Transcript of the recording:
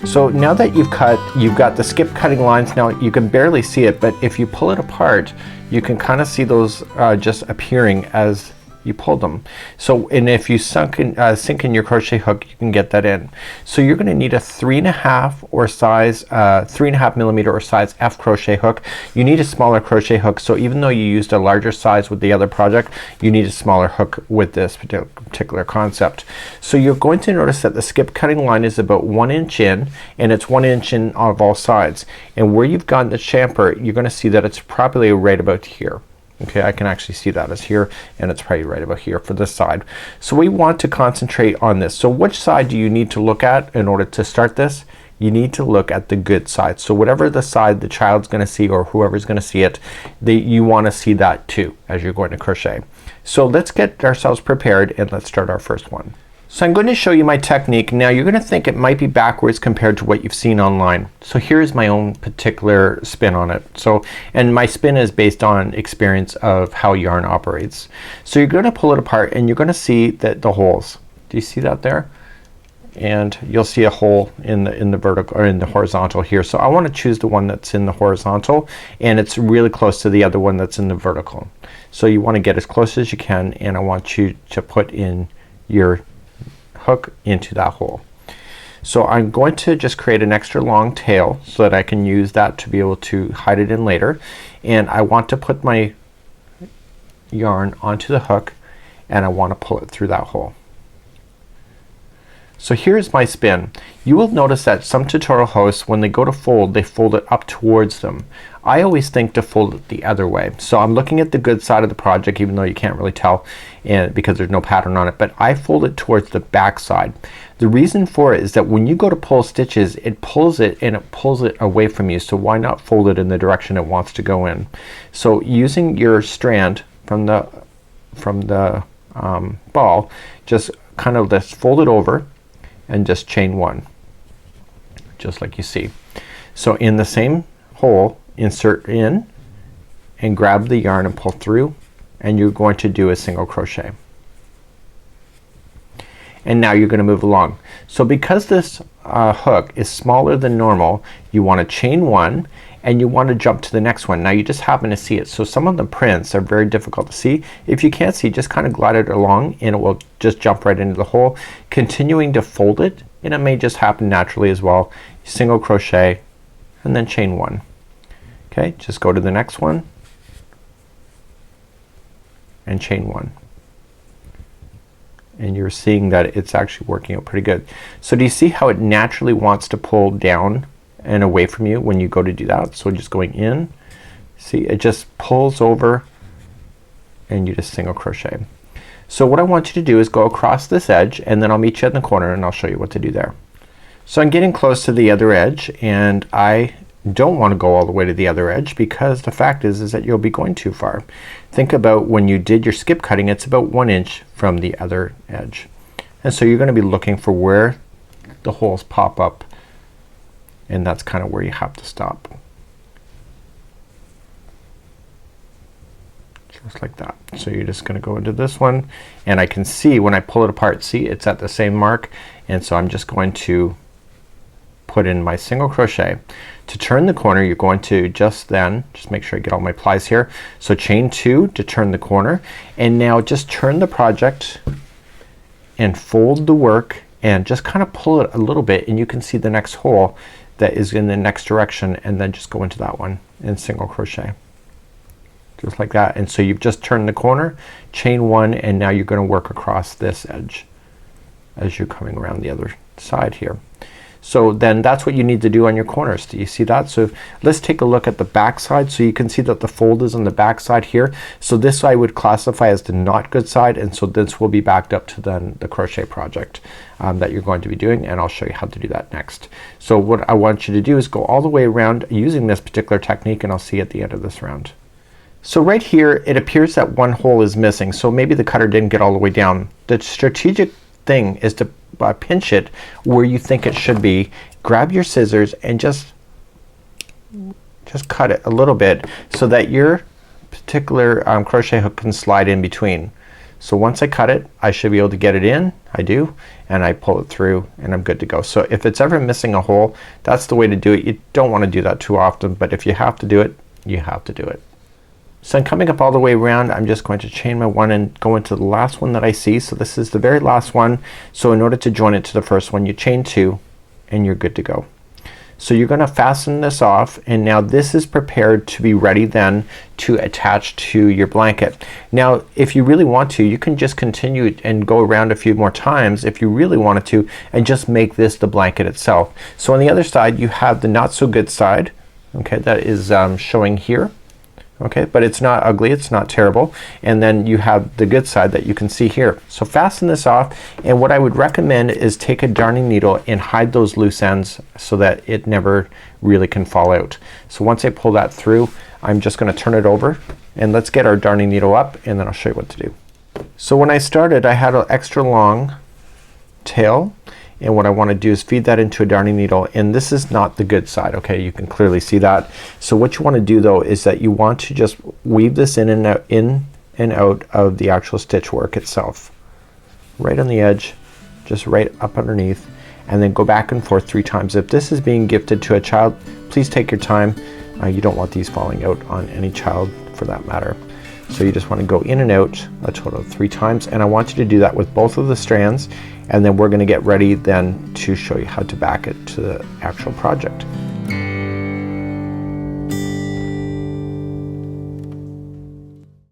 So now that you've got the skip cutting lines. Now you can barely see it, but if you pull it apart, you can kind of see those just appearing as you pull them. So, and if you sink in your crochet hook, you can get that in. So you're going to need a 3.5 or size 3.5 millimeter or size F crochet hook. You need a smaller crochet hook, so even though you used a larger size with the other project, you need a smaller hook with this particular concept. So you're going to notice that the skip cutting line is about 1 inch in, and it's 1 inch in of all sides, and where you've gotten the chamfer, you're going to see that it's probably right about here. Okay, I can actually see that as here, and it's probably right about here for this side. So we want to concentrate on this. So which side do you need to look at in order to start this? You need to look at the good side. So whatever the side the child's gonna see, or whoever's gonna see it, you wanna see that too as you're going to crochet. So let's get ourselves prepared and let's start our first one. So I'm going to show you my technique. Now you're gonna think it might be backwards compared to what you've seen online. So here's my own particular spin on it. So, and my spin is based on experience of how yarn operates. So you're gonna pull it apart and you're gonna see that the holes. Do you see that there? And you'll see a hole in the vertical, or in the horizontal here. So I want to choose the one that's in the horizontal, and it's really close to the other one that's in the vertical. So you want to get as close as you can, and I want you to put in your hook into that hole. So I'm going to just create an extra long tail so that I can use that to be able to hide it in later, and I want to put my yarn onto the hook, and I want to pull it through that hole. So here's my spin. You will notice that some tutorial hosts, when they go to fold, they fold it up towards them. I always think to fold it the other way. So I'm looking at the good side of the project, even though you can't really tell because there's no pattern on it, but I fold it towards the back side. The reason for it is that when you go to pull stitches, it pulls it and it pulls it away from you. So why not fold it in the direction it wants to go in? So using your strand from the ball, just kind of just fold it over and just chain 1, just like you see. So in the same hole, insert in and grab the yarn and pull through, and you're going to do a single crochet. And now you're gonna move along. So because this hook is smaller than normal, you want to chain 1 and you want to jump to the next one. Now you just happen to see it. So some of the prints are very difficult to see. If you can't see, just kind of glide it along and it will just jump right into the hole, continuing to fold it, and it may just happen naturally as well. Single crochet and then chain 1. Okay, just go to the next one and chain 1. And you're seeing that it's actually working out pretty good. So do you see how it naturally wants to pull down and away from you when you go to do that? So just going in, see, it just pulls over and you just single crochet. So what I want you to do is go across this edge, and then I'll meet you in the corner and I'll show you what to do there. So I'm getting close to the other edge, and I don't want to go all the way to the other edge because the fact is that you'll be going too far. Think about when you did your skip cutting, it's about 1 inch from the other edge, and so you're gonna be looking for where the holes pop up, and that's kind of where you have to stop. Just like that. So you're just gonna go into this one, and I can see when I pull it apart, see it's at the same mark, and so I'm just going to put in my single crochet. To turn the corner, you're going to just make sure I get all my plies here. So chain 2 to turn the corner, and now just turn the project and fold the work and just kind of pull it a little bit, and you can see the next hole that is in the next direction, and then just go into that one and single crochet. Just like that. And so you've just turned the corner, chain 1, and now you're gonna work across this edge as you're coming around the other side here. So then that's what you need to do on your corners. Do you see that? So let's take a look at the back side. So you can see that the fold is on the back side here. So this I would classify as the not good side, and so this will be backed up to then the crochet project that you're going to be doing, and I'll show you how to do that next. So what I want you to do is go all the way around using this particular technique, and I'll see you at the end of this round. So right here it appears that one hole is missing, so maybe the cutter didn't get all the way down. The strategic thing is to pinch it where you think it should be. Grab your scissors and just cut it a little bit so that your particular crochet hook can slide in between. So once I cut it, I should be able to get it in. I do, and I pull it through and I'm good to go. So if it's ever missing a hole, that's the way to do it. You don't want to do that too often, but if you have to do it, you have to do it. So I'm coming up all the way around. I'm just going to chain my one and go into the last one that I see. So this is the very last one. So in order to join it to the first one, you chain 2 and you're good to go. So you're gonna fasten this off, and now this is prepared to be ready then to attach to your blanket. Now if you really want to, you can just continue and go around a few more times if you really wanted to, and just make this the blanket itself. So on the other side you have the not so good side, okay, that is showing here. Okay, but it's not ugly, it's not terrible. And then you have the good side that you can see here. So fasten this off, and what I would recommend is take a darning needle and hide those loose ends so that it never really can fall out. So once I pull that through, I'm just gonna turn it over, and let's get our darning needle up, and then I'll show you what to do. So when I started, I had an extra long tail, and what I want to do is feed that into a darning needle, and this is not the good side, okay, you can clearly see that. So what you want to do though is that you want to just weave this in and out of the actual stitch work itself, right on the edge, just right up underneath, and then go back and forth 3 times. If this is being gifted to a child, please take your time. You don't want these falling out on any child for that matter. So you just want to go in and out a total of 3 times, and I want you to do that with both of the strands, and then we're gonna get ready then to show you how to back it to the actual project.